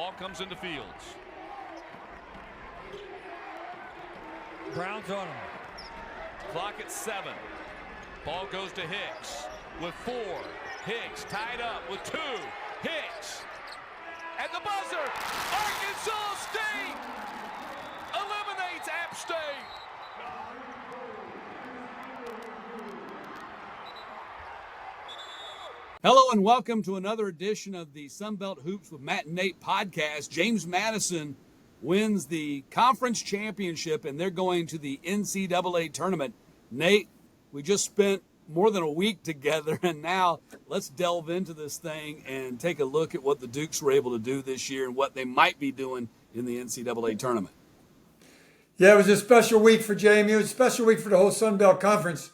ball comes into Fields. Brown's on him. Clock at 7. Ball goes to Hicks with 4. Hicks tied up with 2. Hicks at the buzzer. Arkansas State eliminates App State. Hello and welcome to another edition of the Sun Belt Hoops with Matt and Nate podcast. James Madison wins the conference championship and they're going to the NCAA tournament. Nate, we just spent more than a week together, and now let's delve into this thing and take a look at what the Dukes were able to do this year and what they might be doing in the NCAA tournament. Yeah, it was a special week for JMU. It was a special week for the whole Sun Belt Conference,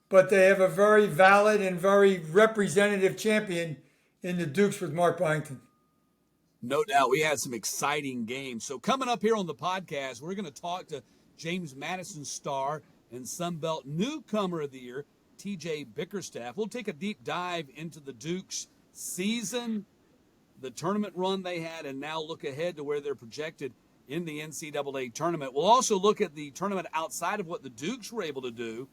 but they have a very valid and very representative champion in the Dukes with Mark Byington. No doubt. We had some exciting games. So coming up here on the podcast, we're going to talk to James Madison star and Sun Belt Newcomer of the Year, T.J. Bickerstaff. We'll take a deep dive into the Dukes season, the tournament run they had, and now look ahead to where they're projected in the NCAA tournament. We'll also look at the tournament outside of what the Dukes were able to do,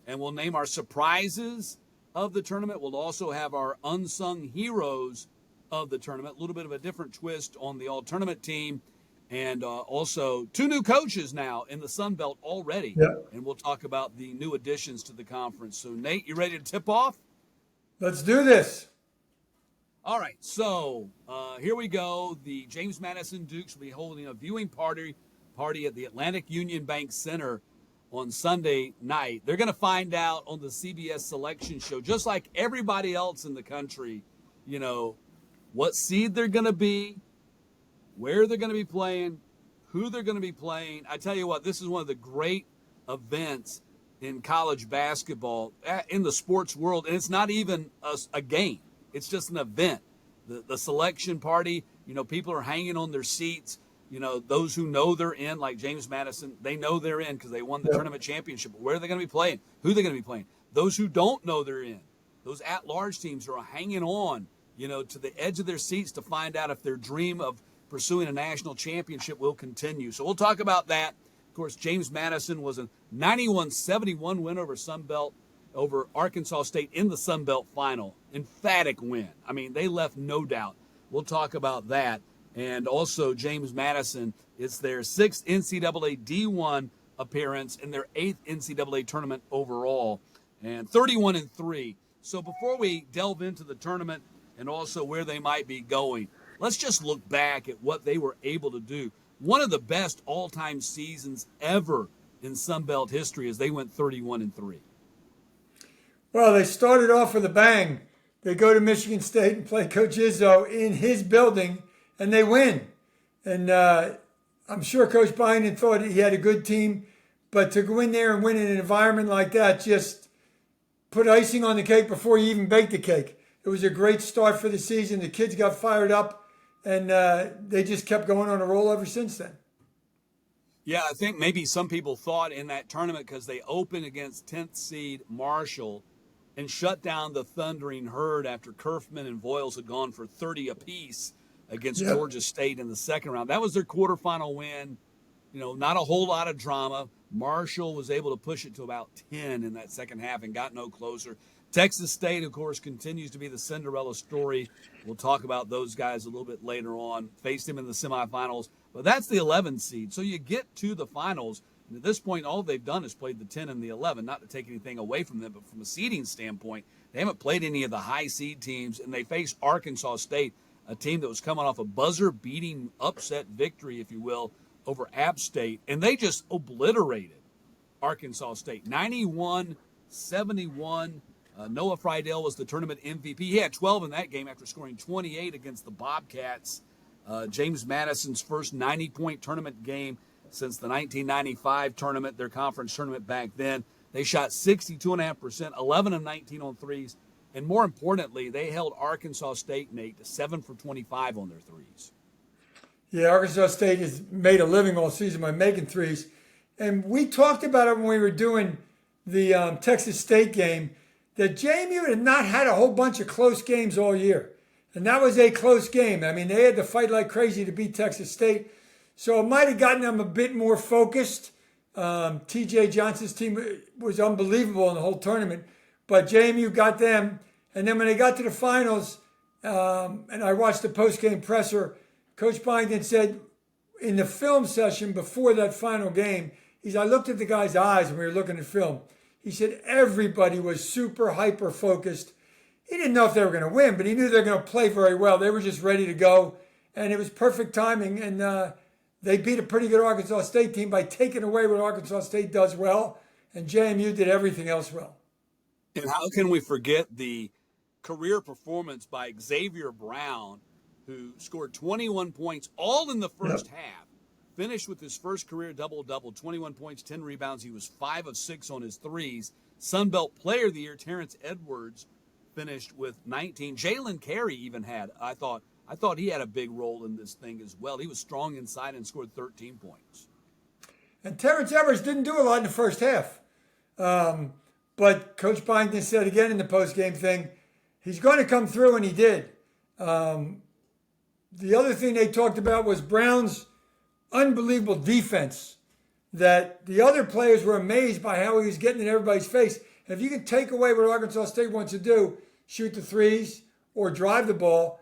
and we'll name our surprises of the tournament. We'll also have our unsung heroes of the tournament, a little bit of a different twist on the all-tournament team, and also 2 new coaches now in the Sun Belt already. Yep. And we'll talk about the new additions to the conference. So, Nate, you ready to tip off? Let's do this. All right, so here we go. The James Madison Dukes will be holding a viewing party at the Atlantic Union Bank Center on Sunday night. They're going to find out on the CBS selection show, just like everybody else in the country, you know, what seed they're going to be, where they're going to be playing, who they're going to be playing. I tell you what, this is one of the great events in college basketball, in the sports world, and it's not even a game. It's just an event. The selection party, you know, people are hanging on their seats. You know, those who know they're in, like James Madison, they know they're in because they won the tournament championship. But where are they going to be playing? Who are they going to be playing? Those who don't know they're in, those at-large teams are hanging on, you know, to the edge of their seats to find out if their dream of pursuing a national championship will continue. So we'll talk about that. Of course, James Madison was a 91-71 win over Arkansas State in the Sun Belt final. Emphatic win. I mean, they left no doubt. We'll talk about that. And also, James Madison, it's their 6th NCAA D1 appearance and their 8th NCAA tournament overall, and 31-3. So before we delve into the tournament and also where they might be going, let's just look back at what they were able to do. One of the best all-time seasons ever in Sun Belt history as they went 31-3. Well, they started off with a bang. They go to Michigan State and play Coach Izzo in his building, and they win. And I'm sure Coach Byington thought he had a good team, but to go in there and win in an environment like that just put icing on the cake before you even bake the cake. It was a great start for the season. The kids got fired up, and they just kept going on a roll ever since then. Yeah, I think maybe some people thought in that tournament because they opened against 10th seed Marshall and shut down the Thundering Herd after Kerfman and Voiles had gone for 30 apiece against Georgia State in the second round. That was their quarterfinal win. You know, not a whole lot of drama. Marshall was able to push it to about 10 in that second half and got no closer. Texas State, of course, continues to be the Cinderella story. We'll talk about those guys a little bit later on. Faced him in the semifinals. But that's the 11 seed. So you get to the finals. And at this point, all they've done is played the 10 and the 11, not to take anything away from them, but from a seeding standpoint, they haven't played any of the high seed teams. And they face Arkansas State, a team that was coming off a buzzer-beating upset victory, if you will, over App State. And they just obliterated Arkansas State, 91-71. Noah Friedel was the tournament MVP. He had 12 in that game after scoring 28 against the Bobcats. James Madison's first 90-point tournament game since the 1995 tournament, their conference tournament back then. They shot 62.5%, 11 of 19 on threes. And more importantly, they held Arkansas State, Nate, to 7 for 25 on their threes. Yeah, Arkansas State has made a living all season by making threes. And we talked about it when we were doing the Texas State game, that JMU had not had a whole bunch of close games all year. And that was a close game. I mean, they had to fight like crazy to beat Texas State. So it might have gotten them a bit more focused. T.J. Johnson's team was unbelievable in the whole tournament. But JMU got them. And then when they got to the finals, and I watched the post-game presser, Coach Byington said in the film session before that final game, I looked at the guy's eyes when we were looking at film. He said everybody was super hyper-focused. He didn't know if they were going to win, but he knew they were going to play very well. They were just ready to go, and it was perfect timing. And they beat a pretty good Arkansas State team by taking away what Arkansas State does well, and JMU did everything else well. And how can we forget the career performance by Xavier Brown, who scored 21 points all in the first half, finished with his first career double-double, 21 points, 10 rebounds. He was 5 of 6 on his threes. Sun Belt Player of the Year, Terrence Edwards, finished with 19. Jalen Carey even had, I thought he had a big role in this thing as well. He was strong inside and scored 13 points. And Terrence Edwards didn't do a lot in the first half. But Coach Byington said again in the post-game thing, he's going to come through, and he did. The other thing they talked about was Brown's unbelievable defense, that the other players were amazed by how he was getting in everybody's face. And if you can take away what Arkansas State wants to do, shoot the threes or drive the ball,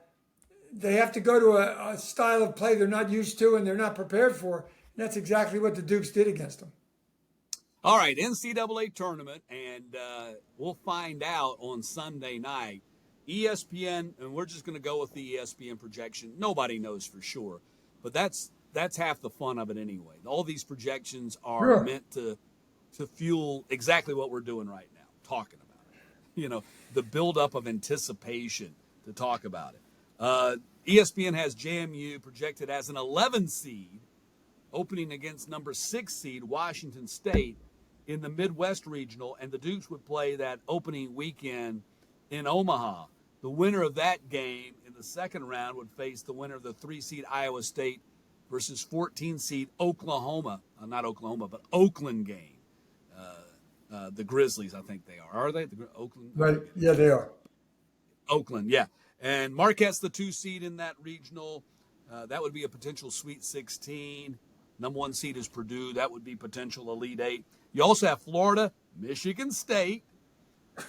they have to go to a style of play they're not used to and they're not prepared for. And that's exactly what the Dukes did against them. All right, NCAA Tournament, and we'll find out on Sunday night. ESPN, and we're just going to go with the ESPN projection. Nobody knows for sure, but that's half the fun of it anyway. All these projections are meant to fuel exactly what we're doing right now, talking about it. You know, the buildup of anticipation to talk about it. ESPN has JMU projected as an 11 seed, opening against number 6 seed Washington State in the Midwest Regional, and the Dukes would play that opening weekend in Omaha. The winner of that game in the second round would face the winner of the 3 seed Iowa State versus 14 seed Oklahoma. Not Oklahoma, but Oakland game. The Grizzlies, I think they are. Are they? Oakland? Right. Yeah, they are. Oakland, yeah. And Marquette's the 2 seed in that regional. That would be a potential Sweet 16. Number 1 seed is Purdue. That would be potential Elite 8. You also have Florida, Michigan State,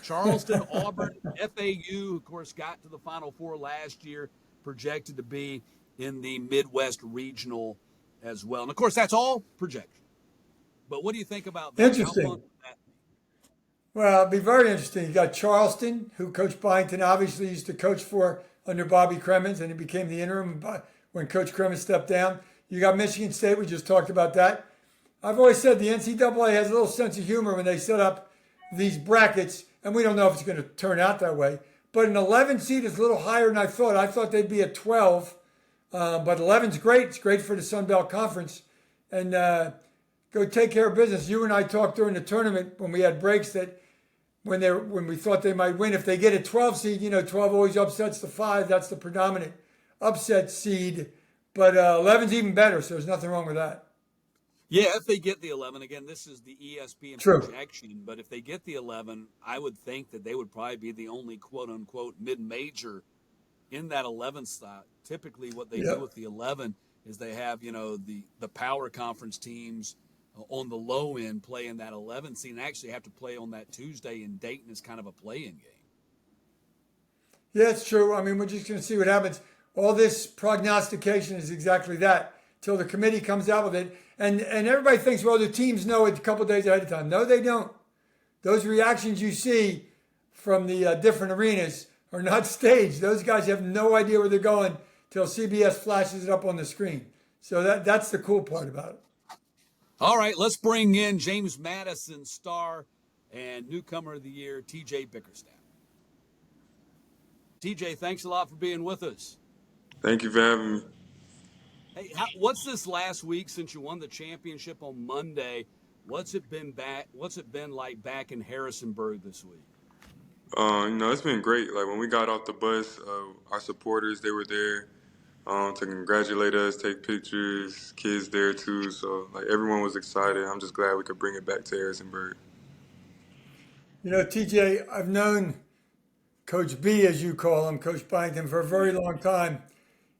Charleston, Auburn, FAU, of course, got to the Final Four last year, projected to be in the Midwest Regional as well. And, of course, that's all projection. But what do you think about that? Interesting. How fun would that be? Well, it'd be very interesting. You got Charleston, who Coach Byington obviously used to coach for under Bobby Cremins, and he became the interim when Coach Cremins stepped down. You got Michigan State. We just talked about that. I've always said the NCAA has a little sense of humor when they set up these brackets, and we don't know if it's going to turn out that way. But an 11 seed is a little higher than I thought. I thought they'd be at 12, but 11's great. It's great for the Sun Belt Conference. And go take care of business. You and I talked during the tournament when we had breaks that when we thought they might win, if they get a 12 seed, 12 always upsets the 5. That's the predominant upset seed. But 11's even better, so there's nothing wrong with that. Yeah, if they get the 11, again, this is the ESPN projection, but if they get the 11, I would think that they would probably be the only quote-unquote mid-major in that 11 slot. Typically what they do with the 11 is they have, the power conference teams on the low end play in that 11 seed and actually have to play on that Tuesday in Dayton as kind of a play-in game. Yeah, it's true. I mean, we're just going to see what happens. All this prognostication is exactly that till the committee comes out with it. And everybody thinks, well, the teams know it a couple days ahead of time. No, they don't. Those reactions you see from the different arenas are not staged. Those guys have no idea where they're going till CBS flashes it up on the screen. So that's the cool part about it. All right, let's bring in James Madison star and newcomer of the year, T.J. Bickerstaff. T.J., thanks a lot for being with us. Thank you for having me. Hey, what's this last week since you won the championship on Monday? What's it been like back in Harrisonburg this week? It's been great. Like when we got off the bus, our supporters, they were there to congratulate us, take pictures, kids there too. So like everyone was excited. I'm just glad we could bring it back to Harrisonburg. TJ, I've known Coach B, as you call him, Coach Byington, for a very long time.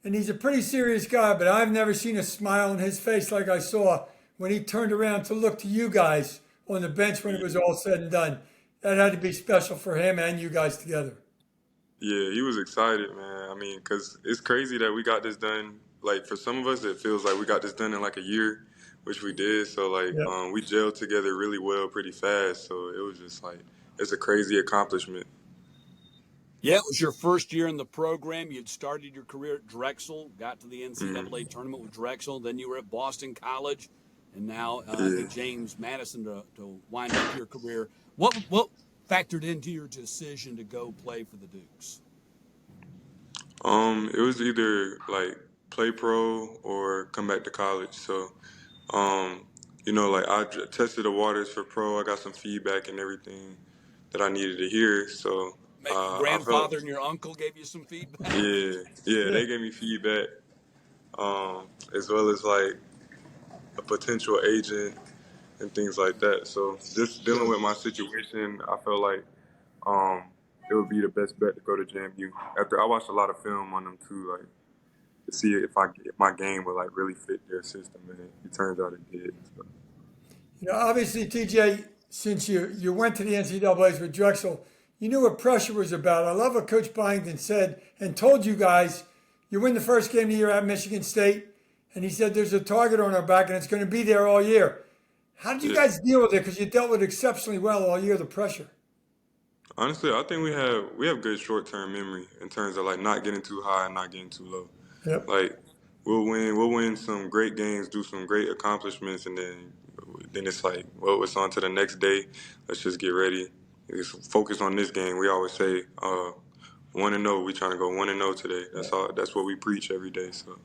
And he's a pretty serious guy, but I've never seen a smile on his face like I saw when he turned around to look to you guys on the bench when it was all said and done. That had to be special for him and you guys together. Yeah, he was excited, man. I mean, because it's crazy that we got this done. Like, for some of us, it feels like we got this done in like a year, which we did. So, like, Yeah. we gelled together really well pretty fast. So it was just like, it's a crazy accomplishment. Yeah, it was your first year in the program. You'd started your career at Drexel, got to the NCAA Mm-hmm. tournament with Drexel. Then you were at Boston College, and now Yeah. at James Madison to wind up your career. What factored into your decision to go play for the Dukes? It was either like play pro or come back to college. So, like tested the waters for pro. I got some feedback and everything that I needed to hear. So, Maybe your I grandfather felt, and your uncle gave you some feedback. yeah, they gave me feedback, as well as like a potential agent and things like that. So, just dealing with my situation, I felt like, it would be the best bet to go to JMU. After I watched a lot of film on them too, like to see if my game would like really fit their system, and it turns out it did. So. Obviously, TJ, since you went to the NCAAs with Drexel, you knew what pressure was about. I love what Coach Byington said and told you guys. You win the first game of the year at Michigan State, and he said there's a target on our back, and it's going to be there all year. How did you guys deal with it? Because you dealt with it exceptionally well all year, the pressure. Honestly, I think we have good short term memory in terms of like not getting too high and not getting too low. Yep. Like we'll win some great games, do some great accomplishments, and then it's like, well, it's on to the next day. Let's just get ready. Just focus on this game. We always say 1-0. We trying to go 1-0 today. That's what we preach every day. So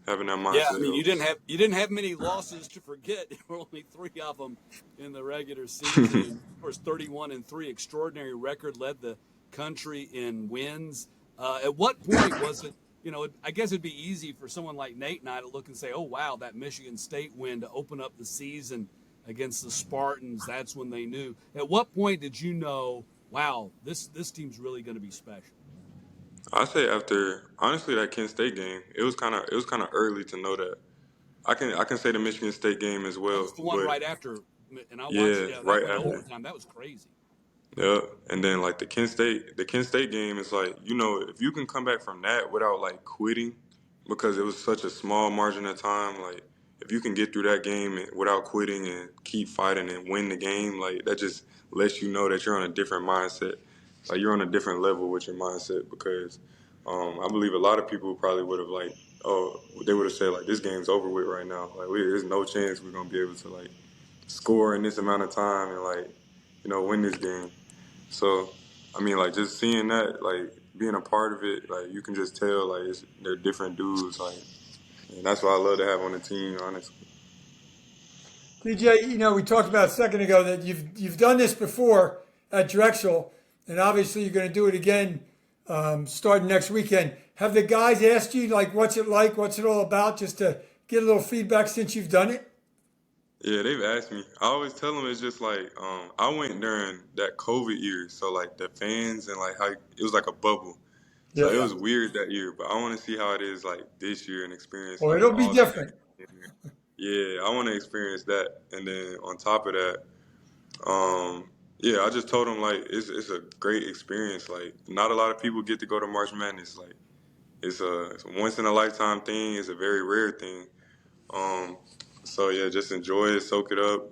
having that mindset. Yeah, I mean, you didn't have many losses to forget. There were only 3 of them in the regular season. And of course, 31-3, extraordinary record, led the country in wins. At what point was it? I guess it'd be easy for someone like Nate and I to look and say, "Oh, wow, that Michigan State win to open up the season against the Spartans." That's when they knew. At what point did you know, wow, this team's really going to be special? I say after honestly that Kent State game, it was kind of early to know that. I can say the Michigan State game as That well, was the one but right after, and I watched. yeah, Yeah, that right went after. overtime. That was crazy. Yeah, and then like the Kent State game is like, if you can come back from that without like quitting, because it was such a small margin of time, like if you can get through that game without quitting and keep fighting and win the game, like that just lets you know that you're on a different mindset, like you're on a different level with your mindset. Because I believe a lot of people probably would have like, oh, they would have said like this game's over with right now, like there's no chance we're gonna be able to like score in this amount of time and like win this game. So, I mean, like, just seeing that, like, being a part of it, like, you can just tell, like, they're different dudes, like, and that's what I love to have on the team, honestly. TJ, we talked about a second ago that you've done this before at Drexel, and obviously you're going to do it again starting next weekend. Have the guys asked you, like, what's it like, what's it all about, just to get a little feedback since you've done it? Yeah, they've asked me. I always tell them it's just like, I went during that COVID year, so, like, the fans and, like, how it was like a bubble. So it was weird that year, but I want to see how it is, like, this year and experience, Well, like, it'll be all different. Yeah, I want to experience that. And then on top of that, yeah, I just told them like it's a great experience. Like not a lot of people get to go to March Madness. Like it's a once in a lifetime thing. It's a very rare thing. Um, so yeah, just enjoy it, soak it up,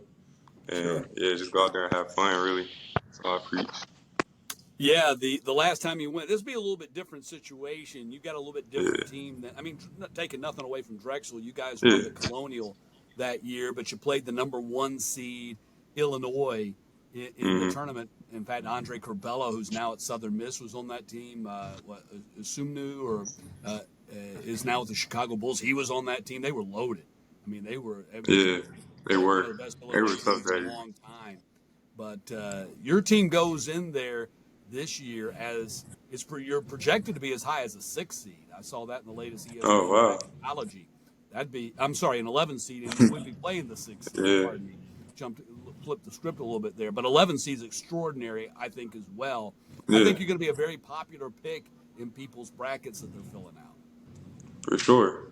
and yeah, just go out there and have fun. Really, that's all I preach. Yeah, the last time you went, this would be a little bit different situation. You got a little bit different Yeah, team. I mean, not taking nothing away from Drexel. You guys won yeah, the Colonial that year, but you played the number 1 seed Illinois in the hmm tournament. In fact, Andre Corbello, who's now at Southern Miss, was on that team. Sumnu or is now with the Chicago Bulls. He was on that team. They were loaded. I mean, they were yeah. They one were of the best they Illinois were tough teams in that a year. long time. But your team goes in there this year as you're projected to be as high as a 6 seed. I saw that in the latest Oh ESPN wow, Bracketology. I'm sorry, an 11 seed, and you would be playing the 6 seed. yeah, Pardon me. Flipped the script a little bit there. But 11 seed is extraordinary, I think, as well. I Yeah, think you're going to be a very popular pick in people's brackets that they're filling out. for sure.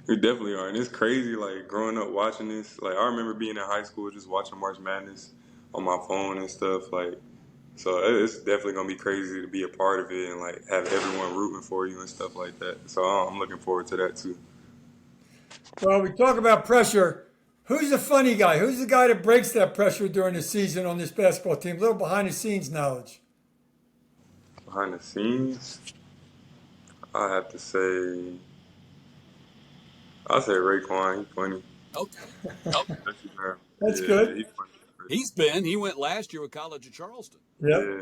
We definitely are, and it's crazy. Like growing up watching this, like I remember being in high school just watching March Madness on my phone and stuff. Like, so it's definitely gonna be crazy to be a part of it and like have everyone rooting for you and stuff like that. So I'm looking forward to that too. Well, we talk about pressure. Who's the funny guy? Who's the guy that breaks that pressure during the season on this basketball team? A little behind the scenes knowledge. Behind the scenes, I have to say, I'll say Raekwon. He's funny. Okay. That's his name. That's Yeah, good. he's funny. He went last year with College of Charleston. Yep.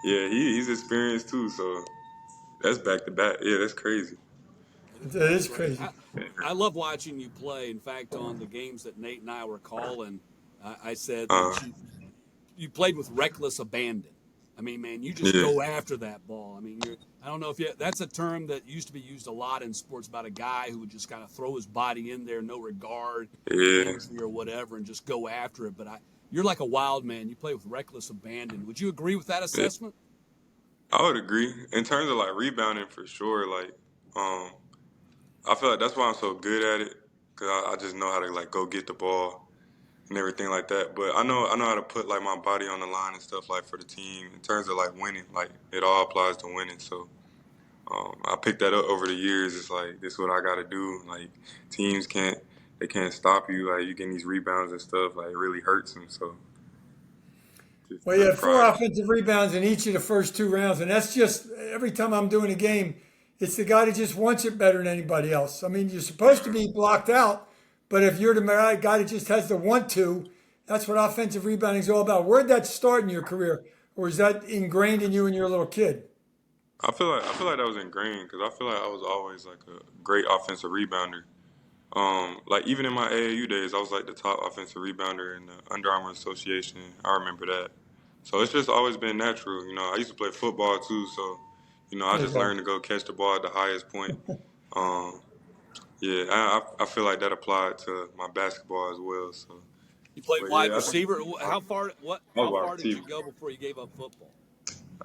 Yeah, yeah, he's experienced too. So that's back to back. Yeah, that's crazy. That That's is great. crazy. I love watching you play. In fact, on the games that Nate and I were calling, I said Uh, that you played with reckless abandon. I mean, man, you just yeah, go after that ball. I mean, I don't know if that's a term that used to be used a lot in sports about a guy who would just kind of throw his body in there, no regard for yeah. injury or whatever, and just go after it. But you're like a wild man. You play with reckless abandon. Would you agree with that Yeah. assessment? I would agree in terms of like rebounding for sure. Like, um, I feel like that's why I'm so good at it because I just know how to like go get the ball and everything like that. But I know how to put like my body on the line and stuff like for the team in terms of like winning. Like it all applies to winning. So I picked that up over the years. It's like this is what I got to do. Like teams can't stop you. Like you getting these rebounds and stuff. Like it really hurts them. So just Well, you took had four pride. offensive rebounds in each of the first two rounds, and that's just every time I'm doing a game, it's the guy that just wants it better than anybody else. I mean, you're supposed to be blocked out, but if you're the guy that just has the want to, that's what offensive rebounding is all about. Where'd that start in your career, or is that ingrained in you when you're a little kid? I feel like that was ingrained because I feel like I was always like a great offensive rebounder. Like even in my AAU days, I was like the top offensive rebounder in the Under Armour Association. I remember that. So it's just always been natural. You know, I used to play football too, so I There you just go. learned to go catch the ball at the highest point. Um, yeah, I feel like that applied to my basketball as well. So, You played but wide yeah, I think receiver. I, I was How wide far did you receiver. go before you gave up football?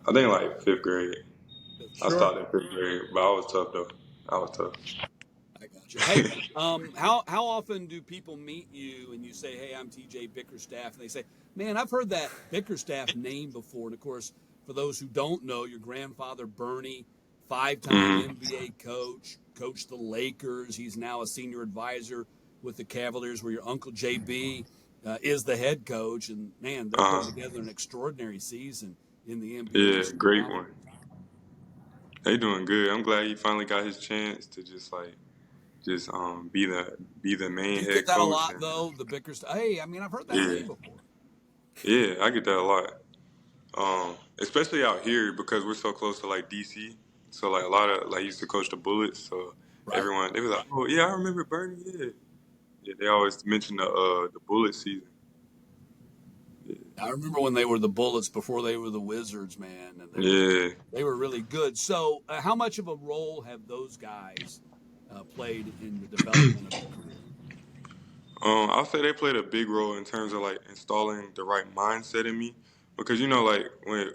I think like fifth grade. I Fifth. Sure. started in fifth grade, but I was tough though. I was tough. I got you. Hey, how often do people meet you and you say, "Hey, I'm T.J. Bickerstaff," and they say, "Man, I've heard that Bickerstaff name before." And of course, for those who don't know, your grandfather Bernie, five-time hmm NBA coach, coached the Lakers. He's now a senior advisor with the Cavaliers, where your uncle JB is the head coach. And man, they're putting uh, together an extraordinary season in the NBA. yeah, Just great phenomenal. one. They doing good. I'm glad he finally got his chance to just be the Do main you get head that a coach lot and though? The Bickerstaff. Hey, I mean, I've heard that yeah, name before. yeah, I get that a lot. Especially out here because we're so close to like DC. So like a lot of like used to coach the Bullets, so Right. everyone they was like, oh yeah, I remember Bernie. Yeah, yeah. They always mention the Bullet season. Yeah, I remember when they were the Bullets before they were the Wizards, man, and yeah. they were really good. So, how much of a role have those guys played in the development of your career? I'll say they played a big role in terms of like installing the right mindset in me, because like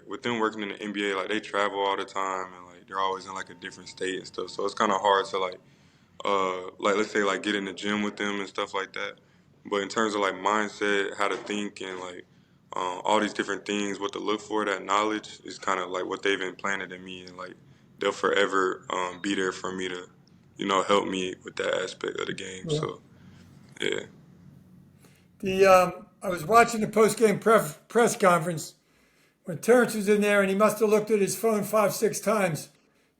with them working in the NBA, like they travel all the time and like they're always in like a different state and stuff. So it's kind of hard to like let's say like get in the gym with them and stuff like that. But in terms of like mindset, how to think and like all these different things, what to look for, that knowledge is kind of like what they've implanted in me, and like they'll forever be there for me to help me with that aspect of the game. Yeah. So yeah. I was watching the post-game press conference when Terrence was in there, and he must have looked at his phone 5, 6 times.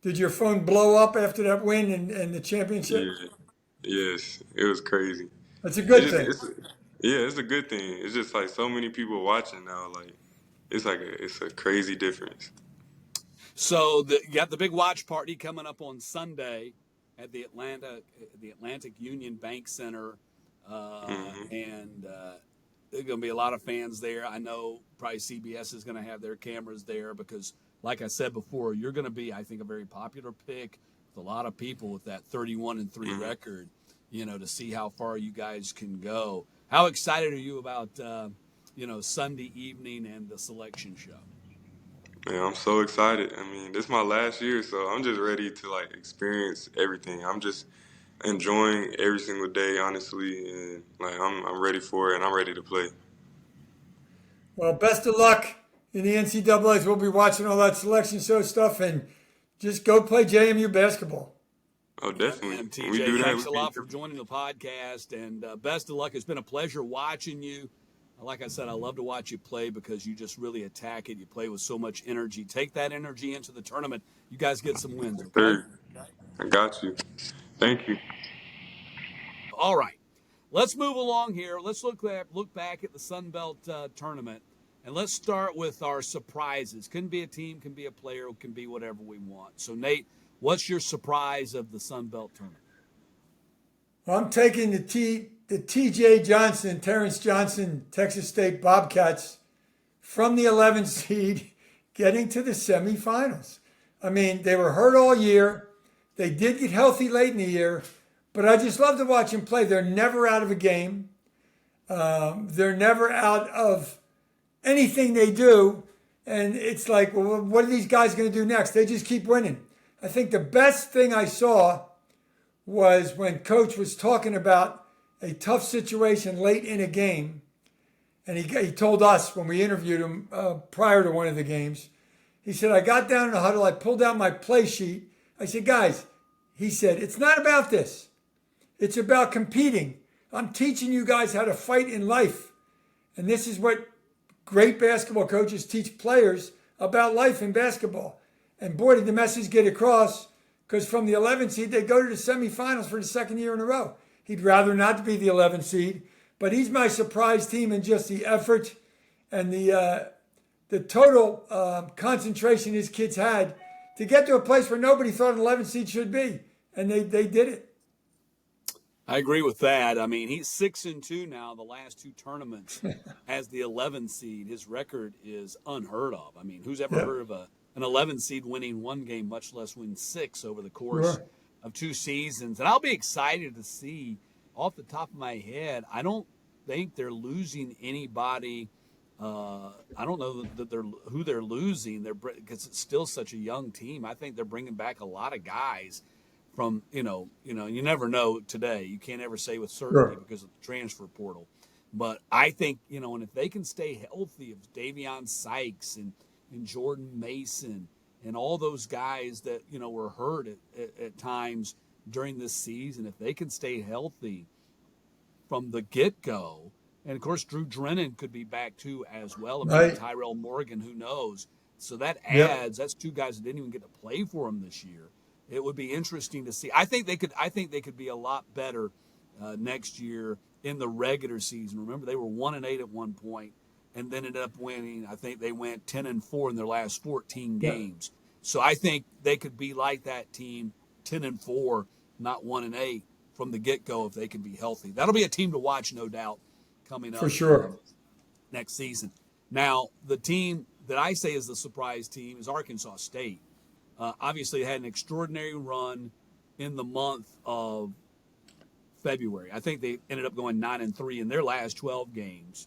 Did your phone blow up after that win and the championship? Yeah, yes, it was crazy. That's a It good just, thing. yeah, it's a good thing. It's just like so many people watching now. Like, it's a crazy difference. So, you got the big watch party coming up on Sunday at the Atlantic Union Bank Center, hmm and there's going to be a lot of fans there. I know probably CBS is going to have their cameras there because, like I said before, you're going to be, I think, a very popular pick with a lot of people with that 31-3 hmm record. To see how far you guys can go. How excited are you about Sunday evening and the selection show? Man, I'm so excited. I mean, this is my last year, so I'm just ready to like experience everything. I'm just enjoying every single day, honestly, and like I'm ready for it, and I'm ready to play. Well, best of luck in the NCAAs. We'll be watching all that selection show stuff, and just go play JMU basketball. Oh, definitely. And When we TJ, do that, thanks a we lot for joining the podcast, and best of luck. It's been a pleasure watching you. Like I said, I love to watch you play because you just really attack it. You play with so much energy. Take that energy into the tournament. You guys get some wins, okay? Sure. I got you. Thank you. All right. Let's move along here. Let's look back at the Sun Belt Tournament, and let's start with our surprises. Can be a team, can be a player, can be whatever we want. So, Nate, what's your surprise of the Sun Belt Tournament? I'm taking the T.J. Johnson, Terrence Johnson, Texas State Bobcats from the 11th seed getting to the semifinals. I mean, they were hurt all year. They did get healthy late in the year, but I just love to watch them play. They're never out of a game. They're never out of anything they do. And it's like, well, what are these guys going to do next? They just keep winning. I think the best thing I saw was when Coach was talking about a tough situation late in a game. And he told us when we interviewed him prior to one of the games, he said, I got down in the huddle, I pulled out my play sheet. I said, guys, he said, it's not about this. It's about competing. I'm teaching you guys how to fight in life. And this is what great basketball coaches teach players about life in basketball. And boy, did the message get across, because from the 11th seed, they go to the semifinals for the second year in a row. He'd rather not be the 11th seed, but he's my surprise team in just the effort and the total concentration his kids had to get to a place where nobody thought an 11th seed should be. And they did it. I agree with that. I mean, he's 6-2 now, the last two tournaments as the 11th seed. His record is unheard of. I mean, who's ever heard of an 11th seed winning one game, much less win six over the course of two seasons? And I'll be excited to see, off the top of my head, I don't think they're losing anybody. I don't know that who they're losing. Because it's still such a young team. I think they're bringing back a lot of guys from, you never know today. You can't ever say with certainty because of the transfer portal. But I think, and if they can stay healthy, if Davion Sykes and Jordan Mason and all those guys that, were hurt at times during this season, if they can stay healthy from the get-go, and of course Drew Drennan could be back too as well, and maybe Tyrell Morgan, who knows. So that adds, that's two guys that didn't even get to play for him this year. It would be interesting to see. I think they could be a lot better next year in the regular season. Remember, they were 1-8 at one point, and then ended up winning. I think they went 10-4 in their last 14 games. So I think they could be like that team, 10-4, not 1-8 from the get-go if they can be healthy. That'll be a team to watch, no doubt, coming up for sure next season. Now, the team that I say is the surprise team is Arkansas State. Obviously, they had an extraordinary run in the month of February. I think they ended up going 9-3 in their last 12 games.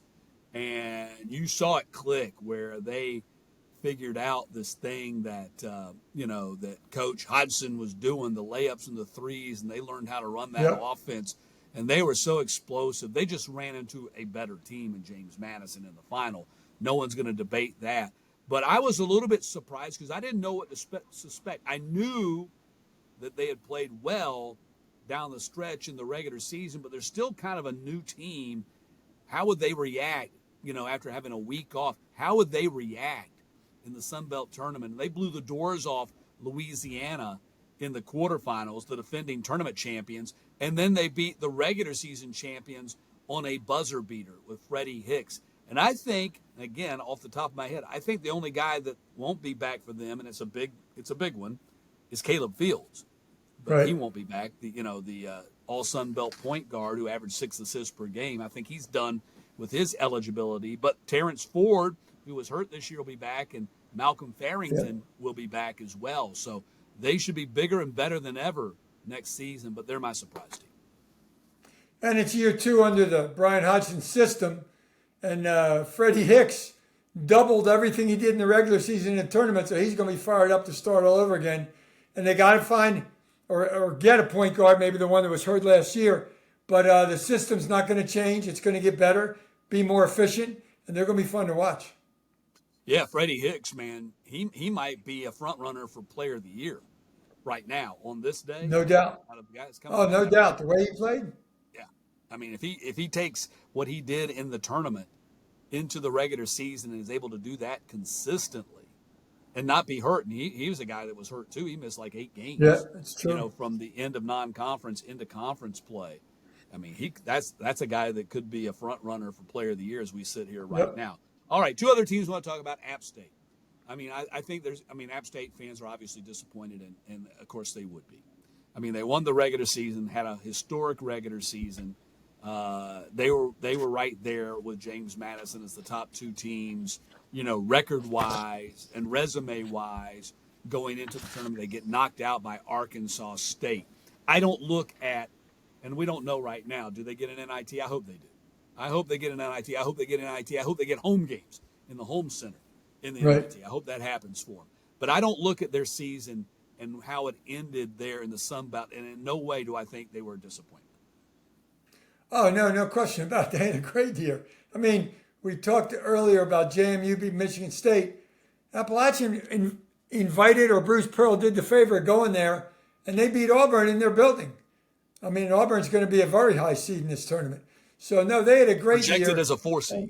And you saw it click where they figured out this thing that, that Coach Hodgson was doing, the layups and the threes, and they learned how to run that offense. And they were so explosive. They just ran into a better team in James Madison in the final. No one's going to debate that. But I was a little bit surprised because I didn't know what to suspect. I knew that they had played well down the stretch in the regular season, but they're still kind of a new team. How would they react, after having a week off? How would they react in the Sun Belt Tournament? They blew the doors off Louisiana in the quarterfinals, the defending tournament champions, and then they beat the regular season champions on a buzzer beater with Freddie Hicks. And I think, again, off the top of my head, I think the only guy that won't be back for them, and it's a big one, is Caleb Fields. But he won't be back. The all Sun Belt point guard who averaged 6 assists per game. I think he's done with his eligibility. But Terrence Ford, who was hurt this year, will be back, and Malcolm Farrington will be back as well. So they should be bigger and better than ever next season, but they're my surprise team. And it's year 2 under the Brian Hodgson system. And Freddie Hicks doubled everything he did in the regular season in the tournament, so he's going to be fired up to start all over again. And they got to find or get a point guard, maybe the one that was hurt last year. But the system's not going to change. It's going to get better, be more efficient, and they're going to be fun to watch. Yeah, Freddie Hicks, man, he might be a front runner for Player of the Year right now on this day. No doubt. Oh, no doubt. The way he played. Yeah, I mean, if he takes what he did in the tournament into the regular season and is able to do that consistently and not be hurt, and he was a guy that was hurt too. He missed like 8 games. Yeah, that's true. From the end of non-conference into conference play. I mean, that's a guy that could be a front runner for Player of the Year as we sit here right now. All right, 2 other teams I want to talk about. App State. I mean, I think App State fans are obviously disappointed, and of course they would be. I mean, they won the regular season, had a historic regular season. They were right there with James Madison as the top 2 teams, record-wise and resume-wise going into the tournament. They get knocked out by Arkansas State. I don't look at, and we don't know right now, do they get an NIT? I hope they do. I hope they get an NIT. I hope they get an NIT. I hope they get home games in the home center in the NIT. I hope that happens for them. But I don't look at their season and how it ended there in the Sun Belt, and in no way do I think they were disappointed. Oh, no question about that. They had a great year. I mean, we talked earlier about JMU beat Michigan State. Appalachian invited, or Bruce Pearl did the favor of going there, and they beat Auburn in their building. I mean, Auburn's going to be a very high seed in this tournament. So, no, they had a great year. Projected as a 4 seed.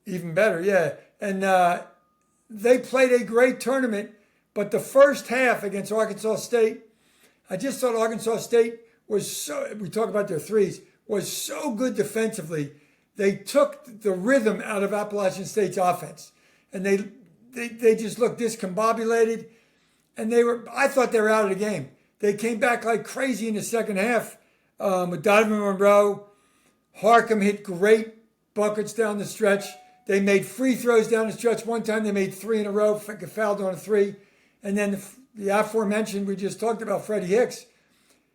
Even better, yeah. And they played a great tournament, but the first half against Arkansas State, I just thought Arkansas State was so, we talk about their threes, was so good defensively. They took the rhythm out of Appalachian State's offense. And they just looked discombobulated. And I thought they were out of the game. They came back like crazy in the second half with Donovan Monroe. Harkham hit great buckets down the stretch. They made free throws down the stretch. One time they made 3 in a row, fouled on a 3. And then the aforementioned, we just talked about, Freddie Hicks,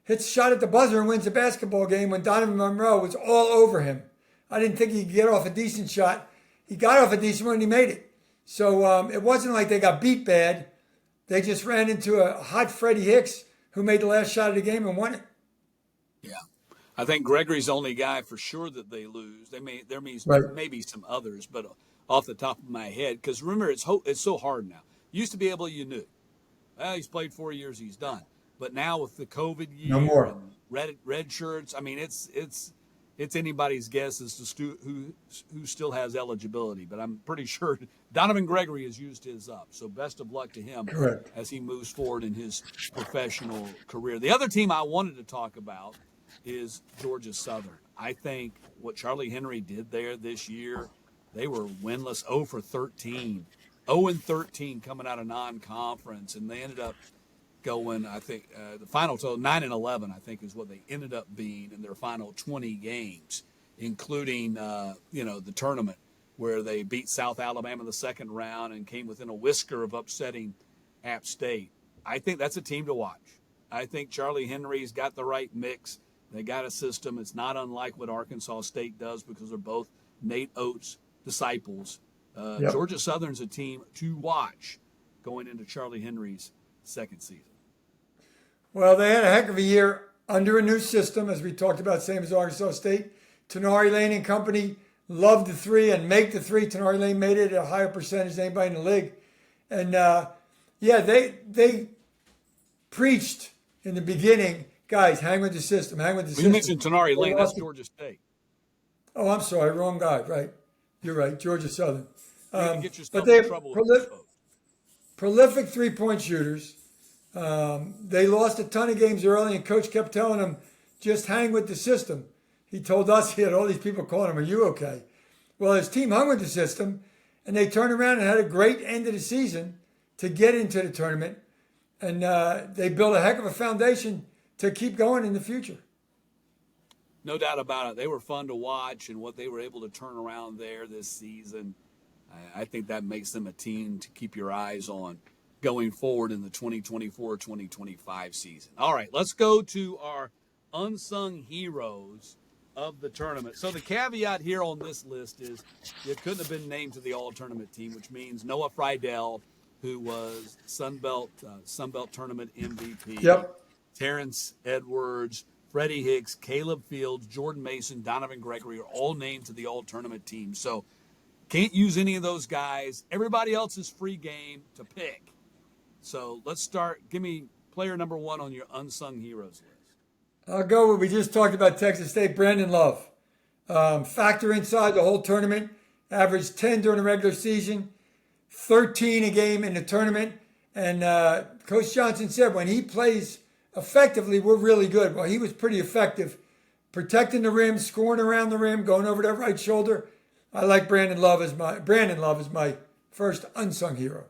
hits shot at the buzzer and wins a basketball game when Donovan Monroe was all over him. I didn't think he could get off a decent shot. He got off a decent one and he made it. So it wasn't like they got beat bad. They just ran into a hot Freddie Hicks who made the last shot of the game and won it. Yeah. I think Gregory's the only guy for sure that they lose. There may be some others, but off the top of my head, because remember, it's so hard now. Used to be able, you knew. Well, he's played 4 years, he's done. But now with the COVID year, no more. And red shirts, I mean, it's anybody's guess as to who still has eligibility. But I'm pretty sure Donovan Gregory has used his up. So best of luck to him as he moves forward in his professional career. The other team I wanted to talk about is Georgia Southern. I think what Charlie Henry did there this year, they were winless, 0 for 13. 0-13 coming out of non-conference, and they ended up going, I think, the final total, 9-11, I think, is what they ended up being in their final 20 games, including, the tournament where they beat South Alabama in the second round and came within a whisker of upsetting App State. I think that's a team to watch. I think Charlie Henry's got the right mix. They got a system. It's not unlike what Arkansas State does because they're both Nate Oates disciples. Georgia Southern's a team to watch going into Charlie Henry's second season. Well, they had a heck of a year under a new system, as we talked about, same as Arkansas State. Tenari Lane and company loved the 3 and make the 3. Tenari Lane made it at a higher percentage than anybody in the league. And, they preached in the beginning, guys, hang with the system, hang with the system. You mentioned Tenari Lane, that's Georgia State. Oh, I'm sorry, wrong guy, right. You're right, Georgia Southern. But they have prolific three-point shooters. They lost a ton of games early, and Coach kept telling them, just hang with the system. He told us, he had all these people calling him, are you okay? Well, his team hung with the system, and they turned around and had a great end of the season to get into the tournament. And they built a heck of a foundation to keep going in the future. No doubt about it. They were fun to watch, and what they were able to turn around there this season, I think that makes them a team to keep your eyes on going forward in the 2024-2025 season. All right, let's go to our unsung heroes of the tournament. So the caveat here on this list is you couldn't have been named to the all-tournament team, which means Noah Friedel, who was Sun Belt Tournament MVP. Yep. Terrence Edwards, Freddie Hicks, Caleb Fields, Jordan Mason, Donovan Gregory are all named to the all-tournament team. So can't use any of those guys. Everybody else is free game to pick. So let's start. Give me player number 1 on your unsung heroes list. I'll go with, we just talked about Texas State, Brandon Love. Factor inside the whole tournament, averaged 10 during the regular season, 13 a game in the tournament. And Coach Johnson said when he plays effectively, we're really good. Well, he was pretty effective, protecting the rim, scoring around the rim, going over that right shoulder. I like Brandon Love as my first unsung hero.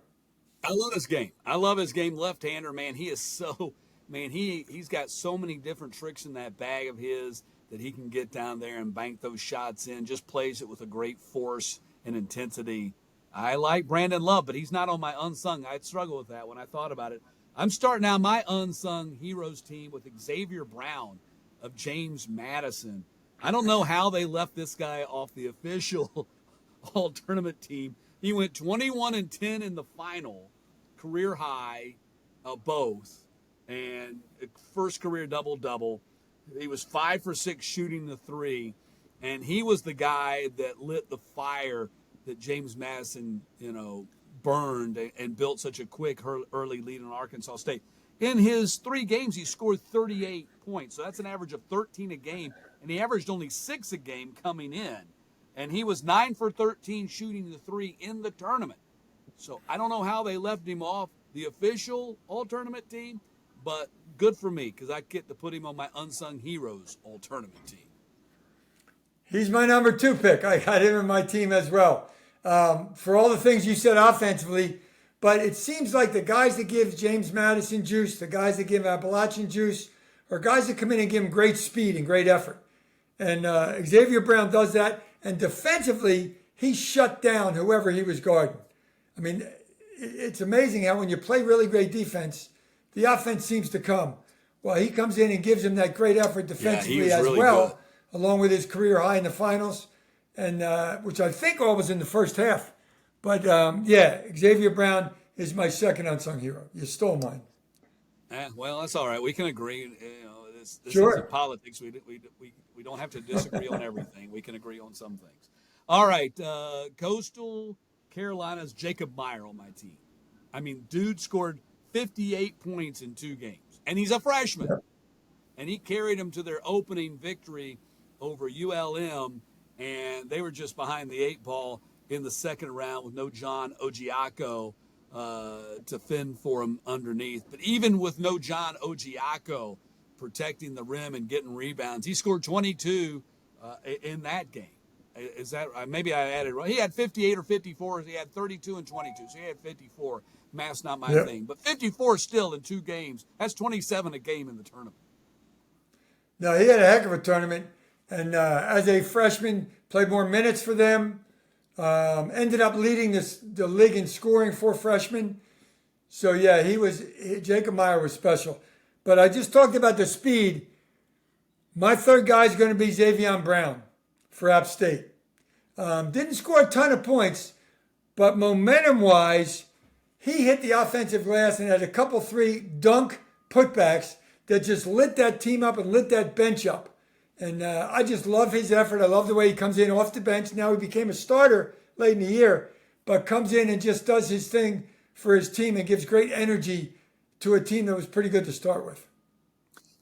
I love his game. Left-hander, man. He is so, man, he's got so many different tricks in that bag of his that he can get down there and bank those shots in. Just plays it with a great force and intensity. I like Brandon Love, but he's not on my unsung. I'd struggle with that when I thought about it. I'm starting out my unsung heroes team with Xavier Brown of James Madison. I don't know how they left this guy off the official all-tournament team. He went 21-10 in the final, career high, both, and first career double-double. He was 5 for 6 shooting the three, and he was the guy that lit the fire that James Madison, burned and built such a quick early lead on Arkansas State. In his 3 games, he scored 38 points, so that's an average of 13 a game, and he averaged only 6 a game coming in. And he was 9 for 13 shooting the three in the tournament. So I don't know how they left him off the official all-tournament team, but good for me because I get to put him on my unsung heroes all-tournament team. He's my number 2 pick. I got him in my team as well. For all the things you said offensively, but it seems like the guys that give James Madison juice, the guys that give Appalachian juice, are guys that come in and give him great speed and great effort. And Xavier Brown does that. And defensively, he shut down whoever he was guarding. I mean, it's amazing how when you play really great defense, the offense seems to come. Well, he comes in and gives him that great effort defensively as really well, good, along with his career high in the finals, and which I think all was in the first half. But, Xavier Brown is my second unsung hero. You stole mine. Well, that's all right. We can agree. This sure. Isn't politics. We don't have to disagree on everything. We can agree on some things. All right. Coastal Carolina's Jacob Meyer on my team. I mean, dude scored 58 points in 2 games, and he's a freshman. Yeah. And he carried them to their opening victory over ULM, and they were just behind the 8 ball in the second round with no John Ogiako to fend for him underneath. But even with no John Ogiako protecting the rim and getting rebounds, he scored 22 in that game. Is that maybe I added right? He had 58 or 54. He had 32 and 22, so he had 54. Math's not my thing, but 54 still in 2 games. That's 27 a game in the tournament. No, he had a heck of a tournament, and as a freshman, played more minutes for them. Ended up leading the league in scoring for freshmen. So yeah, Jacob Meyer was special. But I just talked about the speed. My third guy is going to be Xavier Brown for App State. Didn't score a ton of points, but momentum-wise, he hit the offensive glass and had a couple 3 dunk putbacks that just lit that team up and lit that bench up. And I just love his effort. I love the way he comes in off the bench. Now he became a starter late in the year, but comes in and just does his thing for his team and gives great energy to a team that was pretty good to start with.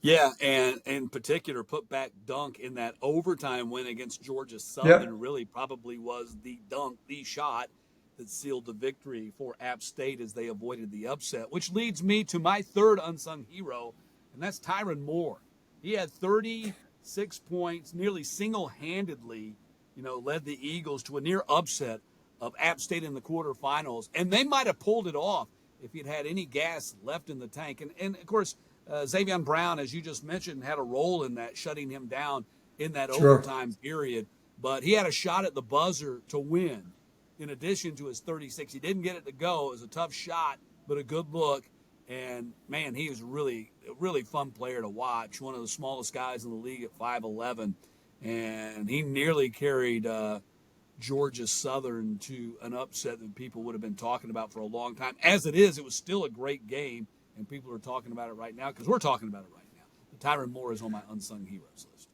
Yeah, and in particular, put back dunk in that overtime win against Georgia Southern really probably was the dunk, the shot that sealed the victory for App State as they avoided the upset, which leads me to my third unsung hero, and that's Tyrone Moore. He had 36 points, nearly single-handedly, led the Eagles to a near upset of App State in the quarterfinals, and they might have pulled it off if he'd had any gas left in the tank. And of course, Xavier Brown, as you just mentioned, had a role in that, shutting him down in that overtime period. But he had a shot at the buzzer to win, in addition to his 36. He didn't get it to go. It was a tough shot, but a good look. And, man, he was a really fun player to watch, one of the smallest guys in the league at 5'11". and he nearly carried Georgia Southern to an upset that people would have been talking about for a long time. As it is, it was still a great game, and people are talking about it right now because we're talking about it right now. But Tyrone Moore is on my Unsung Heroes list.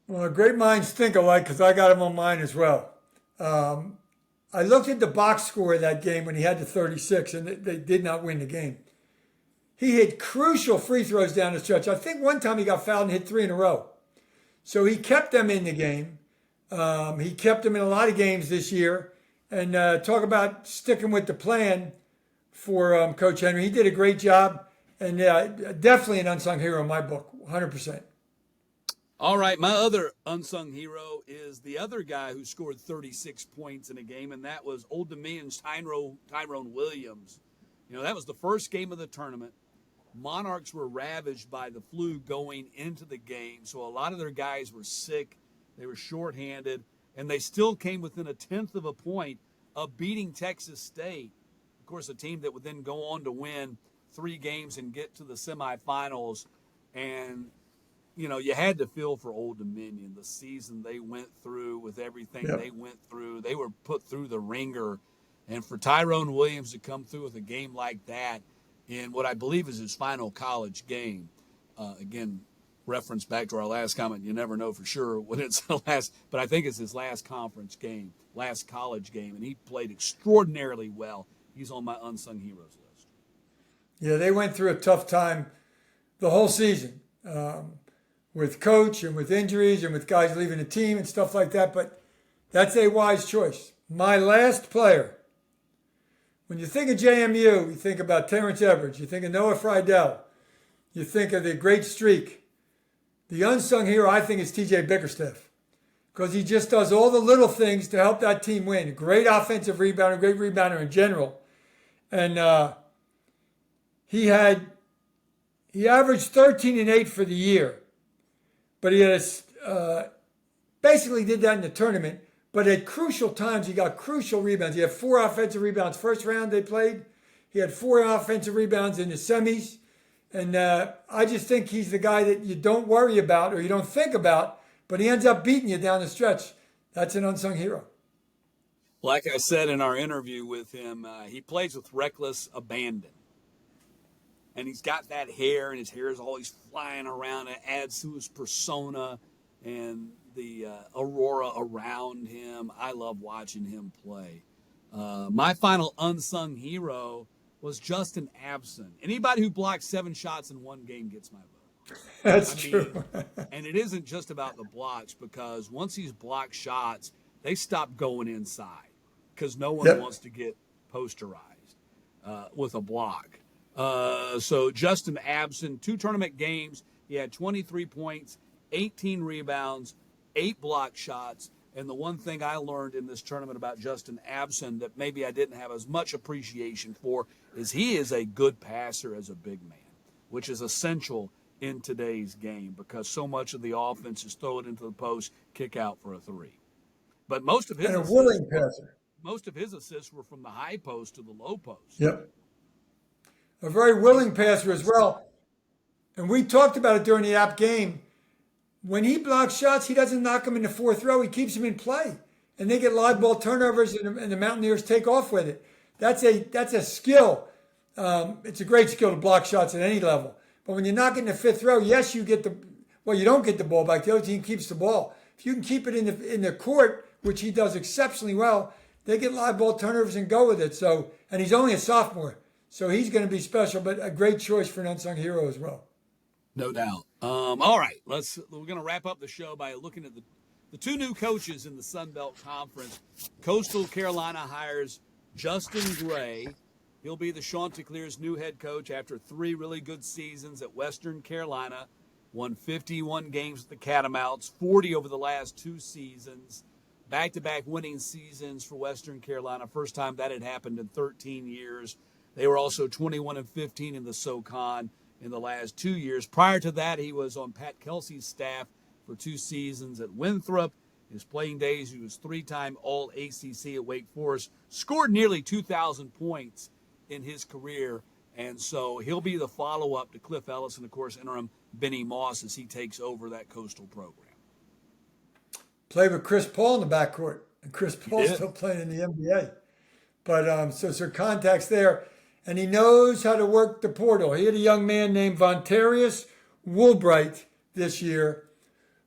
Well, great minds think alike because I got him on mine as well. I looked at the box score of that game when he had the 36, and they did not win the game. He hit crucial free throws down the stretch. I think one time he got fouled and hit 3 in a row. So he kept them in the game. He kept them in a lot of games this year. And talk about sticking with the plan for Coach Henry. He did a great job, and definitely an unsung hero in my book, 100%. All right, my other unsung hero is the other guy who scored 36 points in a game, and that was Old Dominion's Tyrone Williams. You know, that was the first game of the tournament. Monarchs were ravaged by the flu going into the game, so a lot of their guys were sick. They were shorthanded, and they still came within a tenth of a point of beating Texas State. Of course, a team that would then go on to win 3 games and get to the semifinals. And, you know, you had to feel for Old Dominion, the season they went through with everything they went through. They were put through the ringer. And for Tyrone Williams to come through with a game like that in what I believe is his final college game, again, reference back to our last comment, you never know for sure when it's the last, but I think it's his last conference game, last college game, and he played extraordinarily well. He's on my Unsung Heroes list. Yeah, they went through a tough time the whole season with coach and with injuries and with guys leaving the team and stuff like that, but that's a wise choice. My last player, when you think of JMU, you think about Terrence Edwards, you think of Noah Friedel, you think of the great streak. The unsung hero, I think, is T.J. Bickerstaff because he just does all the little things to help that team win. A great offensive rebounder, great rebounder in general. And he averaged 13 and 8 for the year. But he had basically did that in the tournament. But at crucial times, he got crucial rebounds. He had 4 offensive rebounds first round they played. He had 4 offensive rebounds in the semis. And I just think he's the guy that you don't worry about or you don't think about, but he ends up beating you down the stretch. That's an unsung hero. Like I said in our interview with him, he plays with reckless abandon. And he's got that hair, and his hair is always flying around. It adds to his persona and the aurora around him. I love watching him play. My final unsung hero was Justin Abson. Anybody who blocks 7 shots in one game gets my vote. That's true. And it isn't just about the blocks because once he's blocked shots, they stop going inside because no one wants to get posterized with a block. So Justin Abson, 2 tournament games, he had 23 points, 18 rebounds, 8 block shots. And the one thing I learned in this tournament about Justin Abson that maybe I didn't have as much appreciation for is he is a good passer as a big man, which is essential in today's game because so much of the offense is throw it into the post, kick out for a 3. But most of his assists were from the high post to the low post. Yep. A very willing passer as well. And we talked about it during the app game. When he blocks shots, he doesn't knock them in the 4th row. He keeps them in play. And they get live ball turnovers, and the Mountaineers take off with it. That's a skill. It's a great skill to block shots at any level. But when you knock it in the 5th row, yes, you don't get the ball back. The other team keeps the ball. If you can keep it in the court, which he does exceptionally well, they get live ball turnovers and go with it. So, and he's only a sophomore, so he's going to be special, but a great choice for an unsung hero as well. No doubt. All right, we're going to wrap up the show by looking at the 2 new coaches in the Sun Belt Conference. Coastal Carolina hires Justin Gray. He'll be the Chanticleer's new head coach after 3 really good seasons at Western Carolina. Won 51 games with the Catamounts, 40 over the last 2 seasons. Back-to-back winning seasons for Western Carolina. First time that had happened in 13 years. They were also 21-15 in the SoCon in the last 2 years. Prior to that, he was on Pat Kelsey's staff for 2 seasons at Winthrop. His playing days, he was 3-time All-ACC at Wake Forest, scored nearly 2,000 points in his career, and so he'll be the follow-up to Cliff Ellis and, of course, interim Benny Moss as he takes over that Coastal program. played with Chris Paul in the backcourt, and Chris Paul's still playing in the NBA. But so contacts there, and he knows how to work the portal. He had a young man named Vontarius Woolbright this year,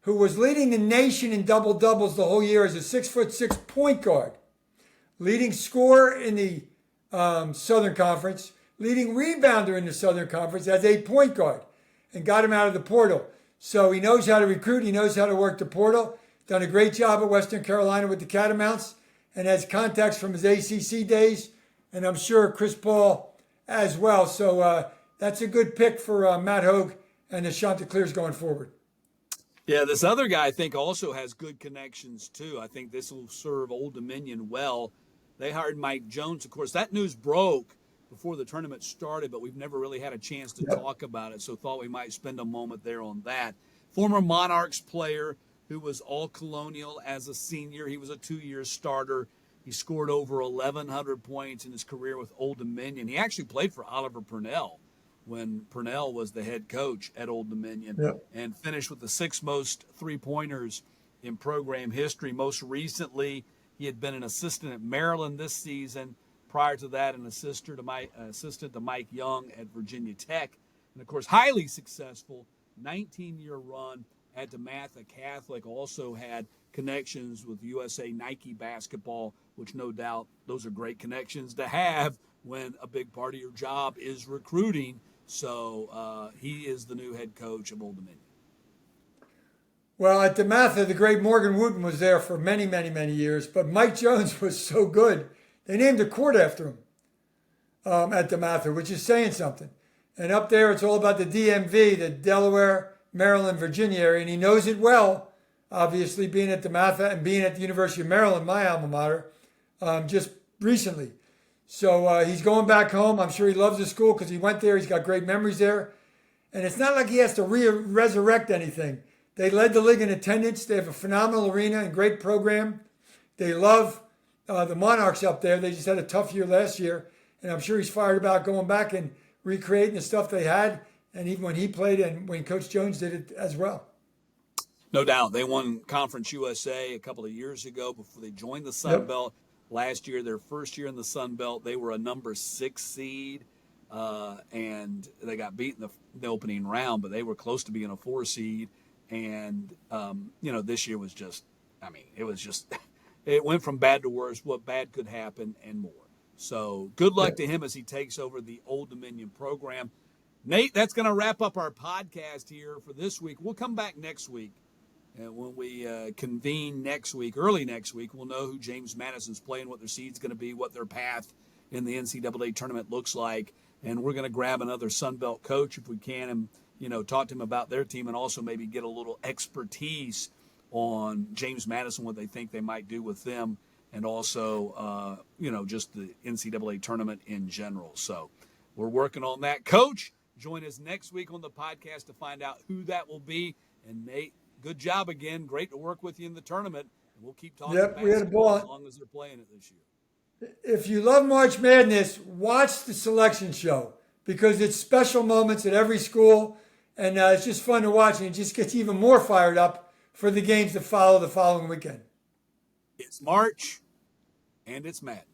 who was leading the nation in double-doubles the whole year as a 6'6" point guard, leading scorer in the Southern Conference, leading rebounder in the Southern Conference as a point guard, and got him out of the portal. So he knows how to recruit. He knows how to work the portal. Done a great job at Western Carolina with the Catamounts, and has contacts from his ACC days, and I'm sure Chris Paul as well. So that's a good pick for Matt Hogue and the Chanticleers going forward. Yeah, this other guy I think also has good connections too. I think this will serve Old Dominion well. They hired Mike Jones. Of course, that news broke before the tournament started, but we've never really had a chance to talk about it, so thought we might spend a moment there on that. Former Monarchs player who was all-colonial as a senior. He was a 2-year starter. He scored over 1,100 points in his career with Old Dominion. He actually played for Oliver Purnell when Purnell was the head coach at Old Dominion, and finished with the 6th most three-pointers in program history. Most recently, he had been an assistant at Maryland this season. Prior to that, an assistant to Mike Young at Virginia Tech. And, of course, highly successful 19-year run at DeMatha Catholic. Also had connections with USA Nike basketball, which no doubt those are great connections to have when a big part of your job is recruiting. So he is the new head coach of Old Dominion. Well, at DeMatha, the great Morgan Wooten was there for many, many, many years. But Mike Jones was so good, they named a court after him at DeMatha, which is saying something. And up there, it's all about the DMV, the Delaware, Maryland, Virginia area, and he knows it well, obviously, being at DeMatha and being at the University of Maryland, my alma mater, just recently. So he's going back home. I'm sure he loves the school because he went there. He's got great memories there. And it's not like he has to resurrect anything. They led the league in attendance. They have a phenomenal arena and great program. They love the Monarchs up there. They just had a tough year last year. And I'm sure he's fired about going back and recreating the stuff they had. And even when he played and when Coach Jones did it as well. No doubt. They won Conference USA a couple of years ago before they joined the Sun Belt. Last year, their first year in the Sun Belt, they were a number 6 seed. And they got beat in the opening round, but they were close to being a 4 seed. And, this year was just, it went from bad to worse, what bad could happen and more. So good luck to him as he takes over the Old Dominion program. Nate, that's going to wrap up our podcast here for this week. We'll come back next week. And when we convene next week, early next week, we'll know who James Madison's playing, what their seed's going to be, what their path in the NCAA tournament looks like. And we're going to grab another Sun Belt coach if we can and, talk to him about their team and also maybe get a little expertise on James Madison, what they think they might do with them, and also, just the NCAA tournament in general. So we're working on that. Coach, join us next week on the podcast to find out who that will be. And Nate, good job again. Great to work with you in the tournament. And we'll keep talking we had a ball as long as they're playing it this year. If you love March Madness, watch the selection show because it's special moments at every school. And it's just fun to watch. And it just gets even more fired up for the games that follow the following weekend. It's March, and it's Madness.